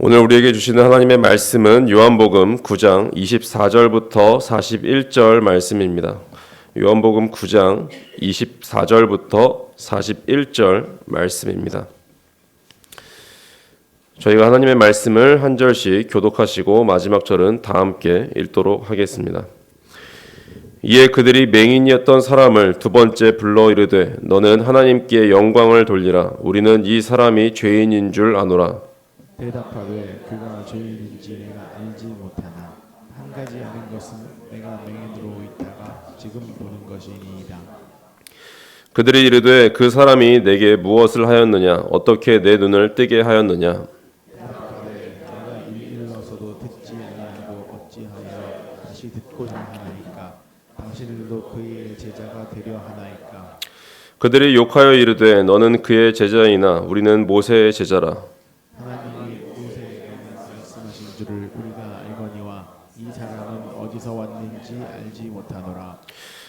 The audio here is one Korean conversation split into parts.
오늘 우리에게 주시는 하나님의 말씀은 요한복음 9장 24절부터 41절 말씀입니다. 요한복음 9장 24절부터 41절 말씀입니다. 저희가 하나님의 말씀을 한 절씩 교독하시고 마지막 절은 다 함께 읽도록 하겠습니다. 이에 그들이 맹인이었던 사람을 두 번째 불러 이르되 너는 하나님께 영광을 돌리라. 우리는 이 사람이 죄인인 줄 아노라. 대답하되 그가 죄인인지 내가 알지 못하나 한 가지 아는 것은 내가 맹인으로 있다가 지금 보는 것이니이다. 그들이 이르되 그 사람이 내게 무엇을 하였느냐 어떻게 내 눈을 뜨게 하였느냐. 대답하되 내가 일러서도 듣지 아니하고 어찌하여 다시 듣고자 하나이까. 당신들도 그의 제자가 되려 하나이까. 그들이 욕하여 이르되 너는 그의 제자이나 우리는 모세의 제자라. 하나님이 모세에게 말씀하신 줄을 우리가 알거니와 이 사람은 어디서 왔는지 알지 못하노라.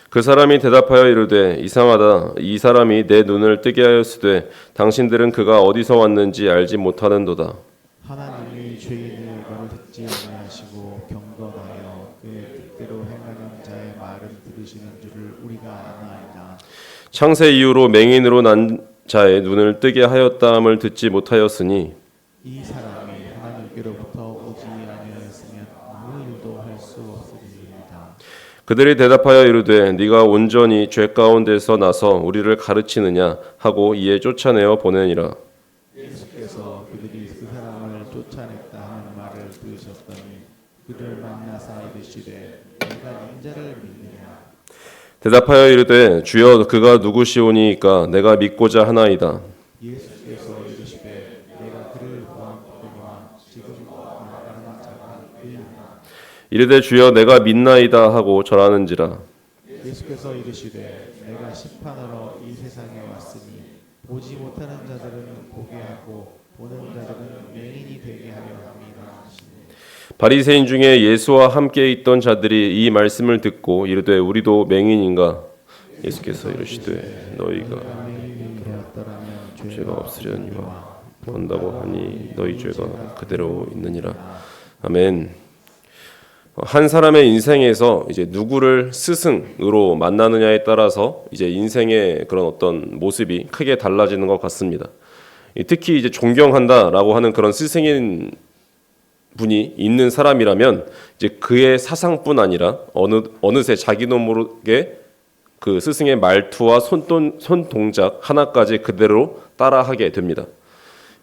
그 사람이 대답하여 이르되 이상하다. 이 사람이 내 눈을 뜨게 하였으되 당신들은 그가 어디서 왔는지 알지 못하는도다. 하나님이 죄인의 말을 듣지 아니하시고 경건하여 그의 뜻대로 행하는 자의 말은 들으시는 줄을 우리가 아나이다. 창세 이후로 맹인으로 난 자의 눈을 뜨게 하였다함을 듣지 못하였으니 이 사람이 하나님께로부터 오지 아니하였으면 아무 일도 할 수 없으리이다. 그들이 대답하여 이르되 네가 온전히 죄 가운데서 나서 우리를 가르치느냐 하고 이에 쫓아내어 보내니라. 예수께서 그들이 그 사람을 쫓아냈다 하는 말을 들으셨더니 그를 만나사 이르시되 네가 인자를 믿느냐. 대답하여 이르되 주여 그가 누구시오니이까 내가 믿고자 하나이다. 예수께서 이르시되 내가 그를 보았거니와 지금 말하는 자가 그이니라. 이르되 주여 내가 믿나이다 하고 절하는지라. 예수께서 이르시되 내가 심판하러 이 세상에 왔으니 보지 못하는 자들은 보게 하고 보는 자들은 맹인이 되게 하려 함이라 하시니. 바리새인 중에 예수와 함께 있던 자들이 이 말씀을 듣고 이르되 우리도 맹인인가. 예수께서 이르시되 너희가 맹인이 되었더라면 죄가 없으려니와 본다고 하니 너희 죄가 그대로 있느니라. 아멘. 한 사람의 인생에서 이제 누구를 스승으로 만나느냐에 따라서 이제 인생의 그런 어떤 모습이 크게 달라지는 것 같습니다. 특히 이제 존경한다라고 하는 그런 스승인 분이 있는 사람이라면 이제 그의 사상뿐 아니라 어느새 자기도 모르게 그 스승의 말투와 손동작 하나까지 그대로 따라하게 됩니다.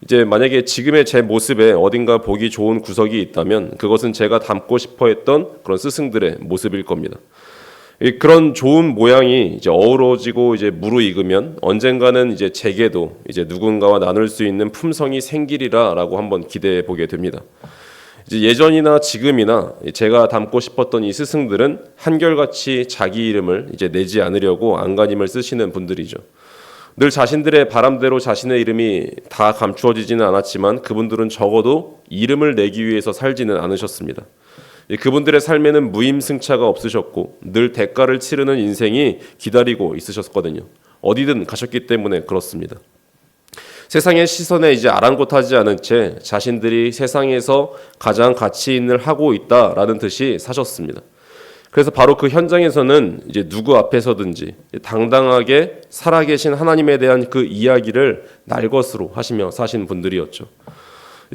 이제 만약에 지금의 제 모습에 어딘가 보기 좋은 구석이 있다면 그것은 제가 닮고 싶어 했던 그런 스승들의 모습일 겁니다. 그런 좋은 모양이 이제 어우러지고 이제 무르익으면 언젠가는 이제 제게도 이제 누군가와 나눌 수 있는 품성이 생기리라라고 한번 기대해 보게 됩니다. 이제 예전이나 지금이나 제가 닮고 싶었던 이 스승들은 한결같이 자기 이름을 이제 내지 않으려고 안간힘을 쓰시는 분들이죠. 늘 자신들의 바람대로 자신의 이름이 다 감추어지지는 않았지만 그분들은 적어도 이름을 내기 위해서 살지는 않으셨습니다. 그분들의 삶에는 무임승차가 없으셨고 늘 대가를 치르는 인생이 기다리고 있으셨거든요. 어디든 가셨기 때문에 그렇습니다. 세상의 시선에 이제 아랑곳하지 않은 채 자신들이 세상에서 가장 가치 있는 일을 하고 있다라는 듯이 사셨습니다. 그래서 바로 그 현장에서는 이제 누구 앞에서든지 당당하게 살아계신 하나님에 대한 그 이야기를 날것으로 하시며 사신 분들이었죠.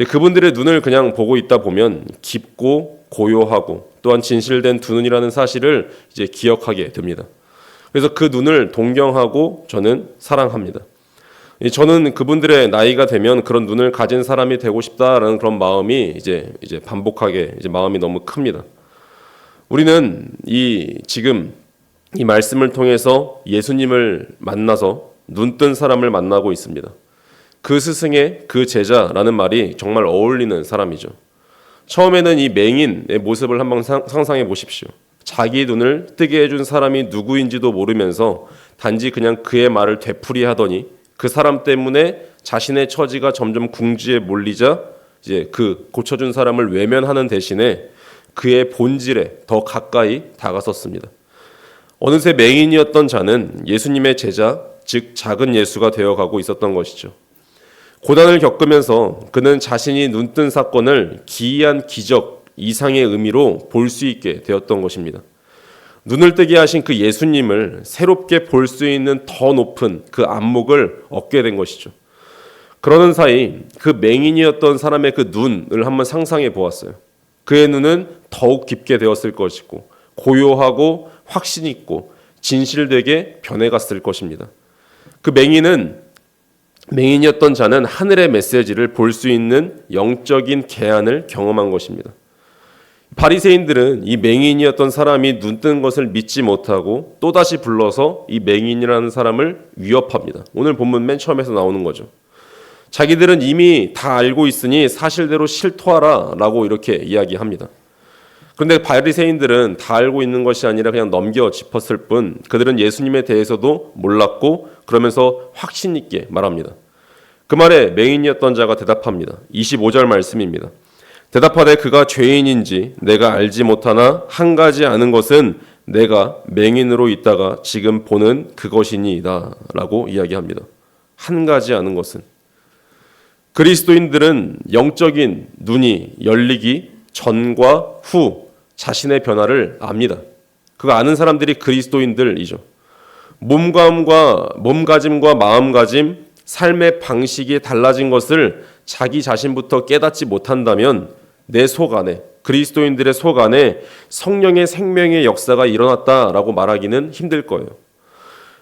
그분들의 눈을 그냥 보고 있다 보면 깊고 고요하고 또한 진실된 두 눈이라는 사실을 이제 기억하게 됩니다. 그래서 그 눈을 동경하고 저는 사랑합니다. 저는 그분들의 나이가 되면 그런 눈을 가진 사람이 되고 싶다라는 그런 마음이 이제 반복하게 마음이 너무 큽니다. 우리는 지금 이 말씀을 통해서 예수님을 만나서 눈뜬 사람을 만나고 있습니다. 그 스승의 그 제자라는 말이 정말 어울리는 사람이죠. 처음에는 이 맹인의 모습을 한번 상상해 보십시오. 자기 눈을 뜨게 해준 사람이 누구인지도 모르면서 단지 그냥 그의 말을 되풀이하더니 그 사람 때문에 자신의 처지가 점점 궁지에 몰리자 이제 그 고쳐준 사람을 외면하는 대신에 그의 본질에 더 가까이 다가섰습니다. 어느새 맹인이었던 자는 예수님의 제자, 즉 작은 예수가 되어가고 있었던 것이죠. 고난을 겪으면서 그는 자신이 눈뜬 사건을 기이한 기적 이상의 의미로 볼 수 있게 되었던 것입니다. 눈을 뜨게 하신 그 예수님을 새롭게 볼 수 있는 더 높은 그 안목을 얻게 된 것이죠. 그러는 사이 그 맹인이었던 사람의 그 눈을 한번 상상해 보았어요. 그의 눈은 더욱 깊게 되었을 것이고 고요하고 확신 있고 진실되게 변해갔을 것입니다. 그 맹인이었던 자는 하늘의 메시지를 볼 수 있는 영적인 계안을 경험한 것입니다. 바리새인들은 이 맹인이었던 사람이 눈뜬 것을 믿지 못하고 또다시 불러서 이 맹인이라는 사람을 위협합니다. 오늘 본문 맨 처음에서 나오는 거죠. 자기들은 이미 다 알고 있으니 사실대로 실토하라 라고 이렇게 이야기합니다. 그런데 바리새인들은 다 알고 있는 것이 아니라 그냥 넘겨 짚었을 뿐 그들은 예수님에 대해서도 몰랐고 그러면서 확신 있게 말합니다. 그 말에 맹인이었던 자가 대답합니다. 25절 말씀입니다. 대답하되 그가 죄인인지 내가 알지 못하나 한 가지 아는 것은 내가 맹인으로 있다가 지금 보는 그것이니이다 라고 이야기합니다. 한 가지 아는 것은 그리스도인들은 영적인 눈이 열리기 전과 후 자신의 변화를 압니다. 그거 아는 사람들이 그리스도인들이죠. 몸가짐과 마음가짐, 삶의 방식이 달라진 것을 자기 자신부터 깨닫지 못한다면 내 속 안에, 그리스도인들의 속 안에 성령의 생명의 역사가 일어났다라고 말하기는 힘들 거예요.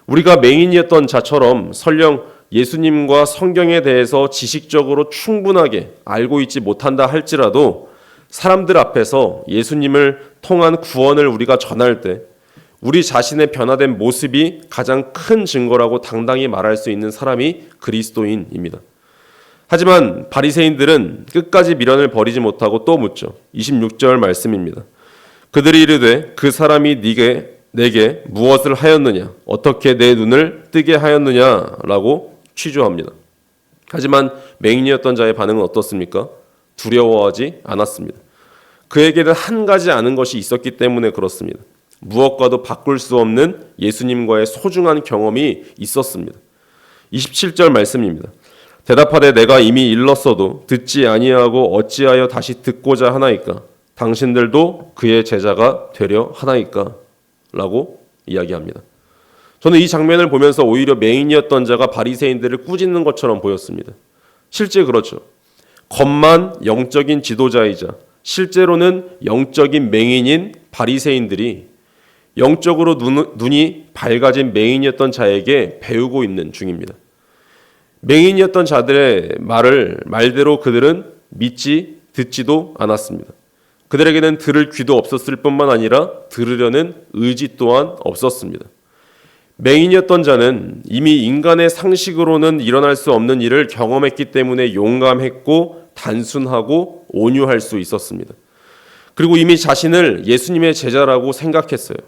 우리가 맹인이었던 자처럼 설령 예수님과 성경에 대해서 지식적으로 충분하게 알고 있지 못한다 할지라도 사람들 앞에서 예수님을 통한 구원을 우리가 전할 때 우리 자신의 변화된 모습이 가장 큰 증거라고 당당히 말할 수 있는 사람이 그리스도인입니다. 하지만 바리새인들은 끝까지 미련을 버리지 못하고 또 묻죠. 26절 말씀입니다. 그들이 이르되 그 사람이 내게 무엇을 하였느냐? 어떻게 내 눈을 뜨게 하였느냐라고 취조합니다. 하지만 맹인이었던 자의 반응은 어떻습니까? 두려워하지 않았습니다. 그에게는 한 가지 아는 것이 있었기 때문에 그렇습니다. 무엇과도 바꿀 수 없는 예수님과의 소중한 경험이 있었습니다. 27절 말씀입니다. 대답하되 내가 이미 일렀어도 듣지 아니하고 어찌하여 다시 듣고자 하나이까? 당신들도 그의 제자가 되려 하나이까? 라고 이야기합니다. 저는 이 장면을 보면서 오히려 맹인이었던 자가 바리새인들을 꾸짖는 것처럼 보였습니다. 실제 그렇죠. 겉만 영적인 지도자이자 실제로는 영적인 맹인인 바리새인들이 영적으로 눈이 밝아진 맹인이었던 자에게 배우고 있는 중입니다. 맹인이었던 자들의 말대로 그들은 믿지 듣지도 않았습니다. 그들에게는 들을 귀도 없었을 뿐만 아니라 들으려는 의지 또한 없었습니다. 맹인이었던 자는 이미 인간의 상식으로는 일어날 수 없는 일을 경험했기 때문에 용감했고 단순하고 온유할 수 있었습니다. 그리고 이미 자신을 예수님의 제자라고 생각했어요.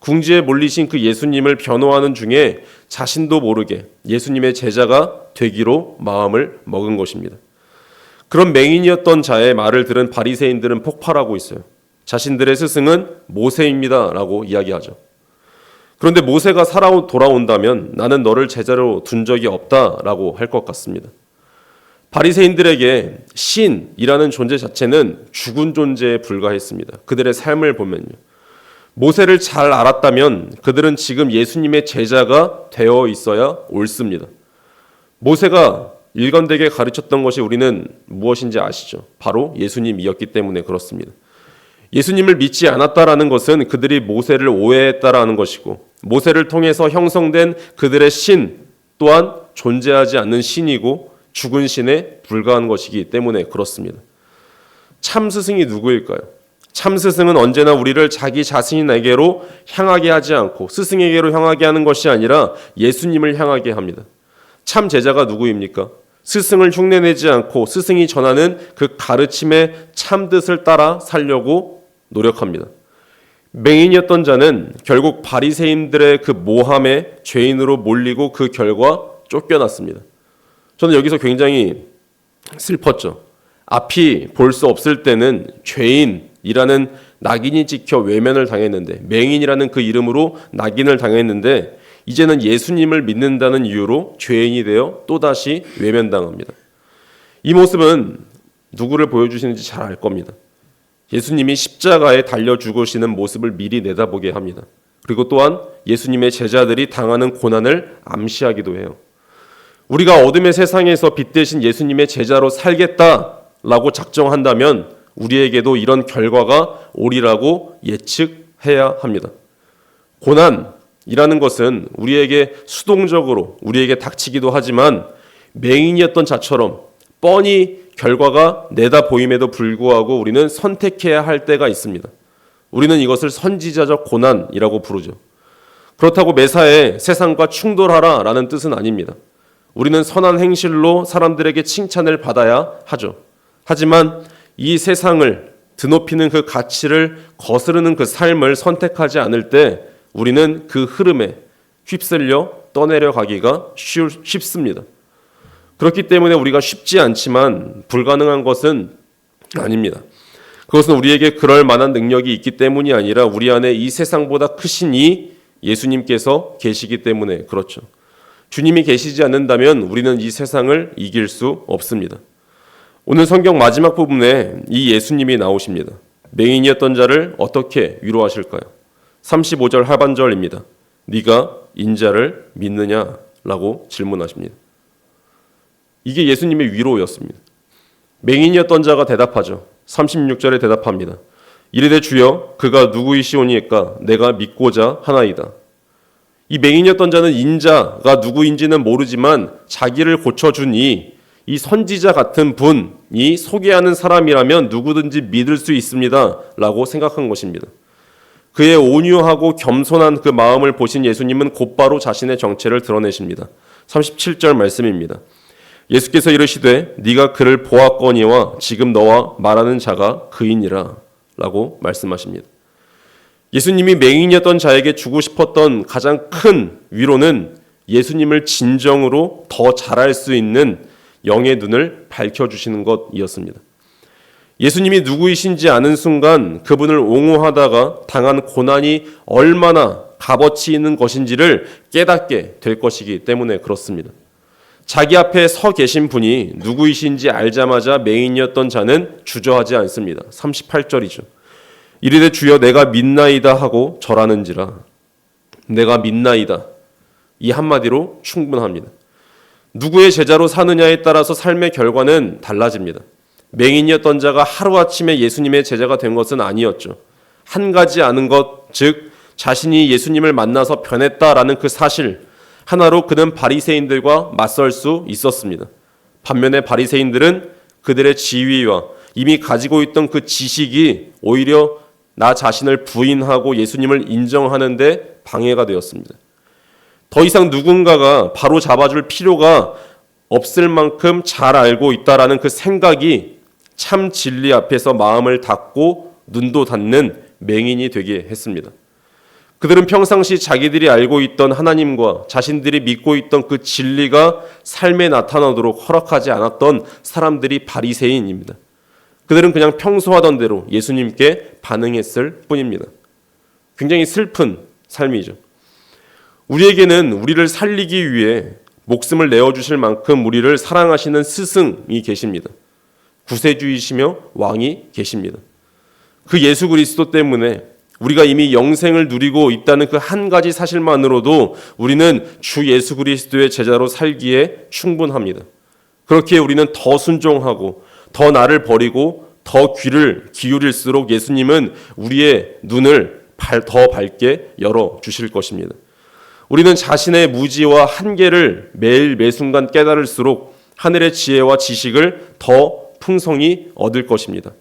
궁지에 몰리신 그 예수님을 변호하는 중에 자신도 모르게 예수님의 제자가 되기로 마음을 먹은 것입니다. 그런 맹인이었던 자의 말을 들은 바리새인들은 폭발하고 있어요. 자신들의 스승은 모세입니다 라고 이야기하죠. 그런데 모세가 돌아온다면 나는 너를 제자로 둔 적이 없다라고 할 것 같습니다. 바리새인들에게 신이라는 존재 자체는 죽은 존재에 불과했습니다. 그들의 삶을 보면요. 모세를 잘 알았다면 그들은 지금 예수님의 제자가 되어 있어야 옳습니다. 모세가 일관되게 가르쳤던 것이 우리는 무엇인지 아시죠? 바로 예수님이었기 때문에 그렇습니다. 예수님을 믿지 않았다라는 것은 그들이 모세를 오해했다라는 것이고 모세를 통해서 형성된 그들의 신 또한 존재하지 않는 신이고 죽은 신에 불과한 것이기 때문에 그렇습니다. 참 스승이 누구일까요? 참 스승은 언제나 우리를 자기 자신에게로 향하게 하지 않고 스승에게로 향하게 하는 것이 아니라 예수님을 향하게 합니다. 참 제자가 누구입니까? 스승을 흉내내지 않고 스승이 전하는 그 가르침의 참 뜻을 따라 살려고 노력합니다. 맹인이었던 자는 결국 바리새인들의 그 모함에 죄인으로 몰리고 그 결과 쫓겨났습니다. 저는 여기서 굉장히 슬펐죠. 앞이 볼 수 없을 때는 죄인이라는 낙인이 찍혀 외면을 당했는데 맹인이라는 그 이름으로 낙인을 당했는데 이제는 예수님을 믿는다는 이유로 죄인이 되어 또다시 외면당합니다. 이 모습은 누구를 보여주시는지 잘 알 겁니다. 예수님이 십자가에 달려 죽으시는 모습을 미리 내다보게 합니다. 그리고 또한 예수님의 제자들이 당하는 고난을 암시하기도 해요. 우리가 어둠의 세상에서 빛 대신 예수님의 제자로 살겠다라고 작정한다면 우리에게도 이런 결과가 오리라고 예측해야 합니다. 고난이라는 것은 우리에게 수동적으로 우리에게 닥치기도 하지만 맹인이었던 자처럼 뻔히 결과가 내다 보임에도 불구하고 우리는 선택해야 할 때가 있습니다. 우리는 이것을 선지자적 고난이라고 부르죠. 그렇다고 매사에 세상과 충돌하라라는 뜻은 아닙니다. 우리는 선한 행실로 사람들에게 칭찬을 받아야 하죠. 하지만 이 세상을 드높이는 그 가치를 거스르는 그 삶을 선택하지 않을 때 우리는 그 흐름에 휩쓸려 떠내려 가기가 쉽습니다. 그렇기 때문에 우리가 쉽지 않지만 불가능한 것은 아닙니다. 그것은 우리에게 그럴 만한 능력이 있기 때문이 아니라 우리 안에 이 세상보다 크신 이 예수님께서 계시기 때문에 그렇죠. 주님이 계시지 않는다면 우리는 이 세상을 이길 수 없습니다. 오늘 성경 마지막 부분에 이 예수님이 나오십니다. 맹인이었던 자를 어떻게 위로하실까요? 35절 하반절입니다. 네가 인자를 믿느냐라고 질문하십니다. 이게 예수님의 위로였습니다. 맹인이었던 자가 대답하죠. 36절에 대답합니다. 이르되 주여 그가 누구이시오니까 내가 믿고자 하나이다. 이 맹인이었던 자는 인자가 누구인지는 모르지만 자기를 고쳐준 이 선지자 같은 분이 소개하는 사람이라면 누구든지 믿을 수 있습니다 라고 생각한 것입니다. 그의 온유하고 겸손한 그 마음을 보신 예수님은 곧바로 자신의 정체를 드러내십니다. 37절 말씀입니다. 예수께서 이르시되 네가 그를 보았거니와 지금 너와 말하는 자가 그이니라 라고 말씀하십니다. 예수님이 맹인이었던 자에게 주고 싶었던 가장 큰 위로는 예수님을 진정으로 더 잘할 수 있는 영의 눈을 밝혀주시는 것이었습니다. 예수님이 누구이신지 아는 순간 그분을 옹호하다가 당한 고난이 얼마나 값어치 있는 것인지를 깨닫게 될 것이기 때문에 그렇습니다. 자기 앞에 서 계신 분이 누구이신지 알자마자 맹인이었던 자는 주저하지 않습니다. 38절이죠. 이르되 주여 내가 믿나이다 하고 절하는지라. 내가 믿나이다. 이 한마디로 충분합니다. 누구의 제자로 사느냐에 따라서 삶의 결과는 달라집니다. 맹인이었던 자가 하루아침에 예수님의 제자가 된 것은 아니었죠. 한 가지 아는 것, 즉 자신이 예수님을 만나서 변했다라는 그 사실 하나로 그는 바리새인들과 맞설 수 있었습니다. 반면에 바리새인들은 그들의 지위와 이미 가지고 있던 그 지식이 오히려 나 자신을 부인하고 예수님을 인정하는 데 방해가 되었습니다. 더 이상 누군가가 바로 잡아줄 필요가 없을 만큼 잘 알고 있다라는 그 생각이 참 진리 앞에서 마음을 닫고 눈도 닫는 맹인이 되게 했습니다. 그들은 평상시 자기들이 알고 있던 하나님과 자신들이 믿고 있던 그 진리가 삶에 나타나도록 허락하지 않았던 사람들이 바리새인입니다. 그들은 그냥 평소 하던 대로 예수님께 반응했을 뿐입니다. 굉장히 슬픈 삶이죠. 우리에게는 우리를 살리기 위해 목숨을 내어주실 만큼 우리를 사랑하시는 스승이 계십니다. 구세주이시며 왕이 계십니다. 그 예수 그리스도 때문에 우리가 이미 영생을 누리고 있다는 그 한 가지 사실만으로도 우리는 주 예수 그리스도의 제자로 살기에 충분합니다. 그렇기에 우리는 더 순종하고 더 나를 버리고 더 귀를 기울일수록 예수님은 우리의 눈을 더 밝게 열어주실 것입니다. 우리는 자신의 무지와 한계를 매일 매순간 깨달을수록 하늘의 지혜와 지식을 더 풍성히 얻을 것입니다.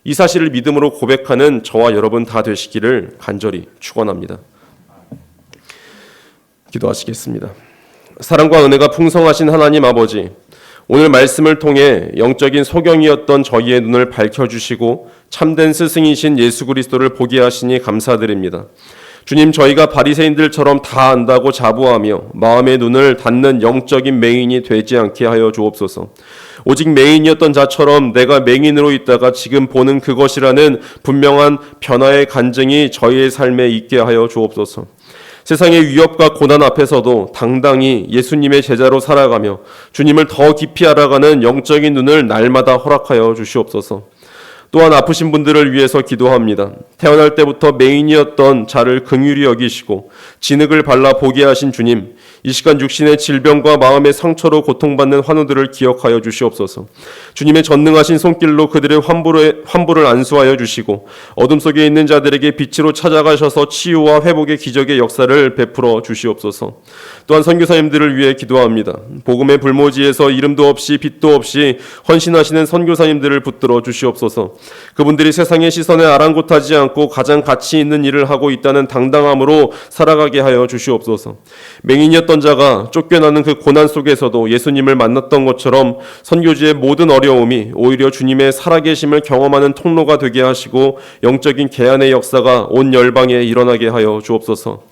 이 사실을 믿음으로 고백하는 저와 여러분 다 되시기를 간절히 축원합니다. 기도하시겠습니다. 사랑과 은혜가 풍성하신 하나님 아버지, 오늘 말씀을 통해 영적인 소경이었던 저희의 눈을 밝혀주시고 참된 스승이신 예수 그리스도를 보게 하시니 감사드립니다. 주님, 저희가 바리새인들처럼 다 안다고 자부하며 마음의 눈을 닫는 영적인 맹인이 되지 않게 하여 주옵소서. 오직 맹인이었던 자처럼 내가 맹인으로 있다가 지금 보는 그것이라는 분명한 변화의 간증이 저희의 삶에 있게 하여 주옵소서. 세상의 위협과 고난 앞에서도 당당히 예수님의 제자로 살아가며 주님을 더 깊이 알아가는 영적인 눈을 날마다 허락하여 주시옵소서. 또한 아프신 분들을 위해서 기도합니다. 태어날 때부터 맹인이었던 자를 긍휼히 여기시고 진흙을 발라 보게 하신 주님, 이 시간 육신의 질병과 마음의 상처로 고통받는 환우들을 기억하여 주시옵소서. 주님의 전능하신 손길로 그들의 환부를 안수하여 주시고 어둠 속에 있는 자들에게 빛으로 찾아가셔서 치유와 회복의 기적의 역사를 베풀어 주시옵소서. 또한 선교사님들을 위해 기도합니다. 복음의 불모지에서 이름도 없이 빛도 없이 헌신하시는 선교사님들을 붙들어 주시옵소서. 그분들이 세상의 시선에 아랑곳하지 않고 가장 가치 있는 일을 하고 있다는 당당함으로 살아가게 하여 주시옵소서. 맹인이었던 자가 쫓겨나는 그 고난 속에서도 예수님을 만났던 것처럼 선교지의 모든 어려움이 오히려 주님의 살아계심을 경험하는 통로가 되게 하시고 영적인 개안의 역사가 온 열방에 일어나게 하여 주옵소서.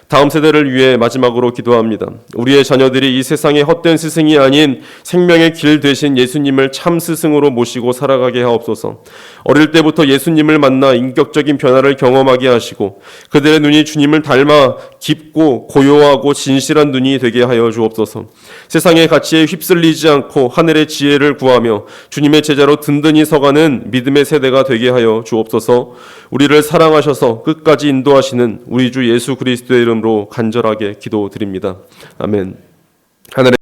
다음 세대를 위해 마지막으로 기도합니다. 우리의 자녀들이 이 세상의 헛된 스승이 아닌 생명의 길 되신 예수님을 참 스승으로 모시고 살아가게 하옵소서. 어릴 때부터 예수님을 만나 인격적인 변화를 경험하게 하시고 그들의 눈이 주님을 닮아 깊고 고요하고 진실한 눈이 되게 하여 주옵소서. 세상의 가치에 휩쓸리지 않고 하늘의 지혜를 구하며 주님의 제자로 든든히 서가는 믿음의 세대가 되게 하여 주옵소서. 우리를 사랑하셔서 끝까지 인도하시는 우리 주 예수 그리스도의 이름으로 간절하게 기도드립니다. 아멘. 하늘의